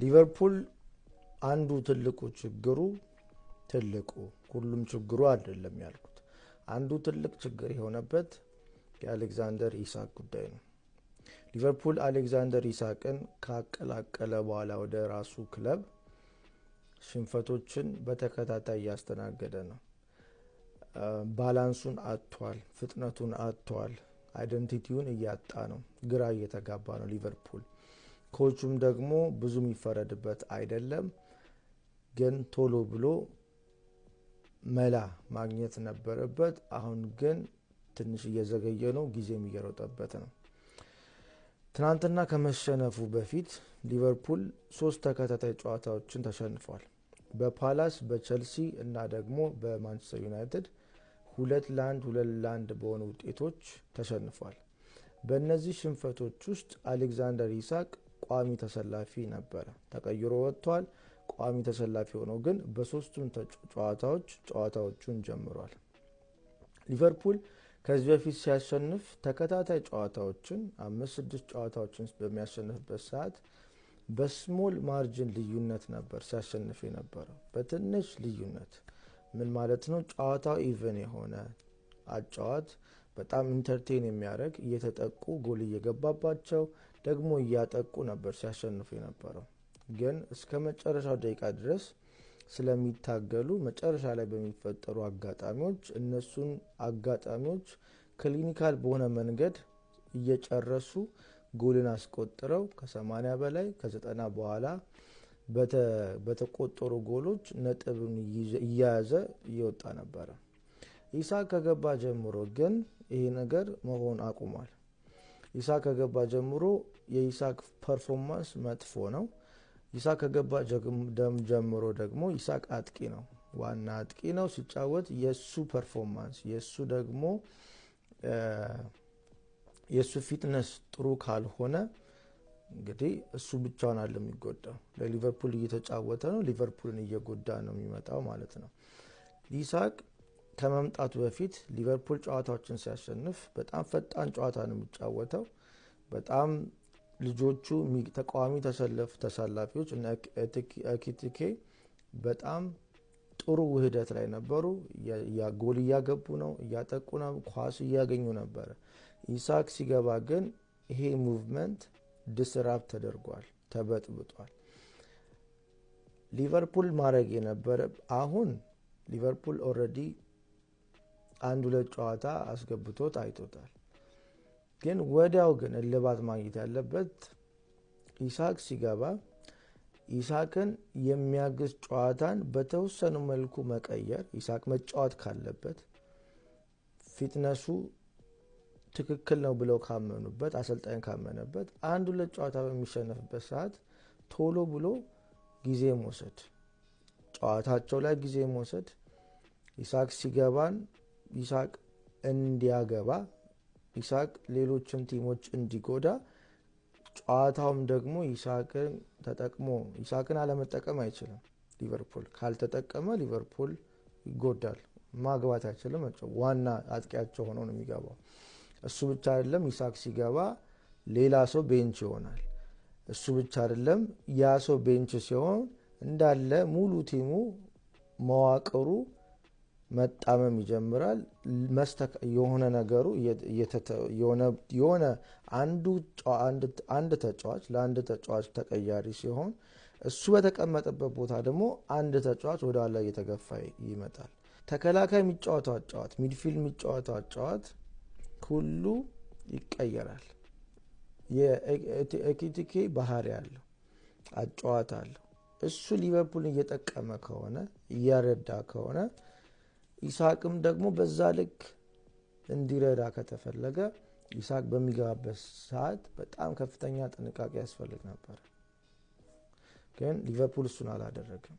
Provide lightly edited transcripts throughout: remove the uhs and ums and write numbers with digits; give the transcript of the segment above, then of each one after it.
ሊቨርፑል አንዱ ትልቁ ሁሉም ችግሩ አይደለም ያልኩት አንዱ ትልቅ ችግር የሆነበት የአሌክዛንደር ኢሳክ ጉዳይ ነው። ሊቨርፑል አሌክዛንደር ኢሳክን ካቀላቀለ በኋላ ወደ ራሱ ክለብ ሽንፈቶችን በተከታታይ ያስተናገደ ነው። ባላንሱን አጥቷል፣ ፍጥነቱን አጥቷል፣ አይደንቲቲውን እያጣ ነው፣ ግራ እየተጋባ ነው ሊቨርፑል። ኮቹም ደግሞ ብዙ የሚፈረድበት አይደለም፣ ግን ቶሎ ብሎ መላ ማግኘት ነበረበት። አሁን ግን ትንሽ እየዘገየ ነው፣ ጊዜም እየሮጠበት ነው። ትናንትና ከመሸነፉ በፊት ሊቨርፑል 3 ተከታታይ ጨዋታዎችን ተሸንፏል። በፓላስ፣ በቸልሲ እና ደግሞ በማንቸስተር ዩናይትድ 2-1 2-1 በሆኑ ውጤቶች ተሸንፏል። በእነዚህ ሽንፈቶች ውስጥ አሌክዛንደር ኢሳክ ቋሚ ተሰላፊ ነበረ። ተቀይሮ ወጥቷል። ቋሚ ተሰላፊ ሆኖ ግን በሶስቱም ጨዋታዎቹን ጀምሯል። ሊቨርፑል ከዚህ በፊት ሲያሸንፍ ተከታታይ ጨዋታዎችን 5-6 ጨዋታዎችን በሚያሸንፍበት ሰዓት በስሞል ማርጂን ልዩነት ነበር ሲያሸንፍ የነበረው፣ በትንሽ ልዩነት። ምን ማለት ነው? ጨዋታው ኢቨን የሆነ አጫዋት በጣም ኢንተርቴን የሚያደርግ እየተጠቁ ጎል እየገባባቸው ደግሞ እያጠቁ ነበር ሲያሸንፉ የነበረው። ግን እስከ መጨረሻው ደቂቃ ድረስ ስለሚታገሉ መጨረሻ ላይ በሚፈጠሩ አጋጣሚዎች እነሱን አጋጣሚዎች ክሊኒካል በሆነ መንገድ እየጨረሱ ጎልን አስቆጥረው ከ80 በላይ ከ90 በኋላ በተቆጠሩ ጎሎች ነጥብን እያያዘ እየወጣ ነበር። ኢሳክ ከገባ ጀምሮ ግን ይሄ ነገር መሆን አቁሟል። ኢሳክ ከገባ ጀምሮ የኢሳክ ፐርፎርማንስ መጥፎ ነው። ኢሳክ ከገባ ጀምሮ ደግሞ ኢሳክ አጥቂ ነው፣ ዋና አጥቂ ነው። ሲጫወት የሱ ፐርፎርማንስ የሱ ፊትነስ ጥሩ ካልሆነ እንግዲህ እሱ ብቻውን አይደለም የሚጎዳው። ለሊቨርፑል እየተጫወተ ነው፣ ሊቨርፑልን እየጎዳ ነው የሚመጣው ማለት ነው። ኢሳክ ከመምጣቱ በፊት ሊቨርፑል ጨዋታዎችን ሲያሸንፍ በጣም ፈጣን ጨዋታ ነው የሚጫወተው። በጣም ልጆቹ ተቃዋሚ ተሰላፊዎች እና ኤኪቲኬ በጣም ጥሩ ውህደት ላይ ነበሩ። ጎል እያገቡ ነው፣ እያጠቁ ነው፣ ኳስ እያገኙ ነበር። ኢሳክ ሲገባ ግን ይሄ ሙቭመንት ዲስራፕት ተደርጓል፣ ተበጥብጧል። ሊቨርፑል ማድረግ የነበረ አሁን ሊቨርፑል ኦልሬዲ 1-2 ጨዋታ አስገብቶት አይቶታል። ግን ወዲያው ግን እልባት ማግኘት ያለበት ኢሳክ ሲገባ ኢሳክን የሚያግዝ ጨዋታን በተወሰኑ መልኩ መቀየር። ኢሳክ መጫወት ካለበት ፊትነሱ ትክክል ነው ብለው ካመኑበት፣ አሰልጣኝ ካመነበት 1-2 ጨዋታ በሚሸነፍበት ሰዓት ቶሎ ብሎ ጊዜ መውሰድ፣ ጨዋታቸው ላይ ጊዜ መውሰድ፣ ኢሳክ ሲገባን ኢሳክ እንዲያገባ፣ ኢሳክ ሌሎችን ቲሞች እንዲጎዳ፣ ጨዋታውም ደግሞ ኢሳክን አለመጠቀም አይችልም። ሊቨርፑል ካልተጠቀመ ሊቨርፑል ይጎዳል። ማግባት አይችልም። ዋና አጥቂያቸው ሆኖ ነው የሚገባው። እሱ ብቻ አይደለም፣ ኢሳክ ሲገባ ሌላ ሰው ቤንች ይሆናል። እሱ ብቻ አይደለም፣ ያ ሰው ቤንች ሲሆን እንዳለ ሙሉ ቲሙ መዋቅሩ መጣመም ይጀምራል። የሆነ ነገሩ የሆነ አንድ ተጫዋች ለአንድ ተጫዋች ተቀያሪ ሲሆን እሱ በተቀመጠበት ቦታ ደግሞ አንድ ተጫዋች ወደ ኋላ እየተገፋ ይመጣል። ተከላካይ የሚጫወተው አጫዋት፣ ሚድፊልድ የሚጫወተው አጫዋት ሁሉ ይቀየራል። የኤኪቲኬ ባህሪ ያለው አጫዋት አለው። እሱ ሊቨርፑል እየጠቀመ ከሆነ እያረዳ ከሆነ ኢሳክም ደግሞ በዛ ልክ እንዲረዳ ከተፈለገ ኢሳክ በሚገባበት ሰዓት በጣም ከፍተኛ ጥንቃቄ ያስፈልግ ነበር። ግን ሊቨርፑል እሱን አላደረገም።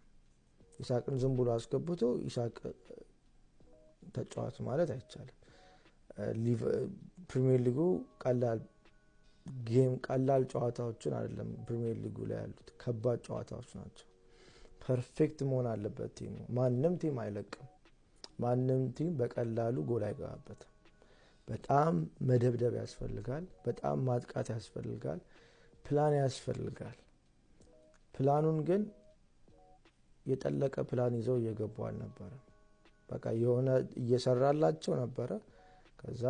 ኢሳክን ዝም ብሎ አስገብቶ ኢሳክ ተጫዋች ማለት አይቻልም። ፕሪሚየር ሊጉ ቀላል ጨዋታዎችን አይደለም ፕሪሚየር ሊጉ ላይ ያሉት፣ ከባድ ጨዋታዎች ናቸው። ፐርፌክት መሆን አለበት ቲሙ። ማንም ቲም አይለቅም። ማንም ቲም በቀላሉ ጎል አይገባበትም። በጣም መደብደብ ያስፈልጋል። በጣም ማጥቃት ያስፈልጋል። ፕላን ያስፈልጋል። ፕላኑን ግን የጠለቀ ፕላን ይዘው እየገቡ አልነበረም። በቃ የሆነ እየሰራላቸው ነበረ። ከዛ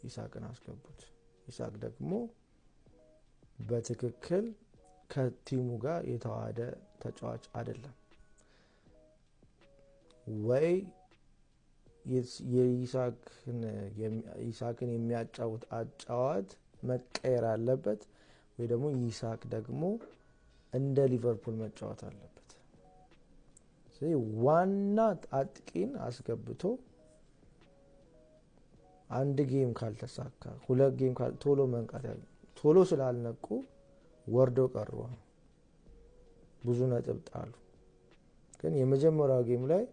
ይስሐቅን አስገቡት። ይስሐቅ ደግሞ በትክክል ከቲሙ ጋር የተዋሃደ ተጫዋች አይደለም። ወይ ይስሐቅን የሚያጫውት አጫዋት መቀየር አለበት፣ ወይ ደግሞ ይስሐቅ ደግሞ እንደ ሊቨርፑል መጫወት አለበት። ስለዚህ ዋና አጥቂን አስገብቶ አንድ ጌም ካልተሳካ ሁለት ጌም ቶሎ መንቃት ቶሎ ስላልነቁ ወርደው ቀሩ። ብዙ ነጥብ ጣሉ። ግን የመጀመሪያው ጌም ላይ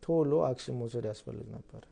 ቶሎ አክሽን መውሰድ ያስፈልግ ነበር።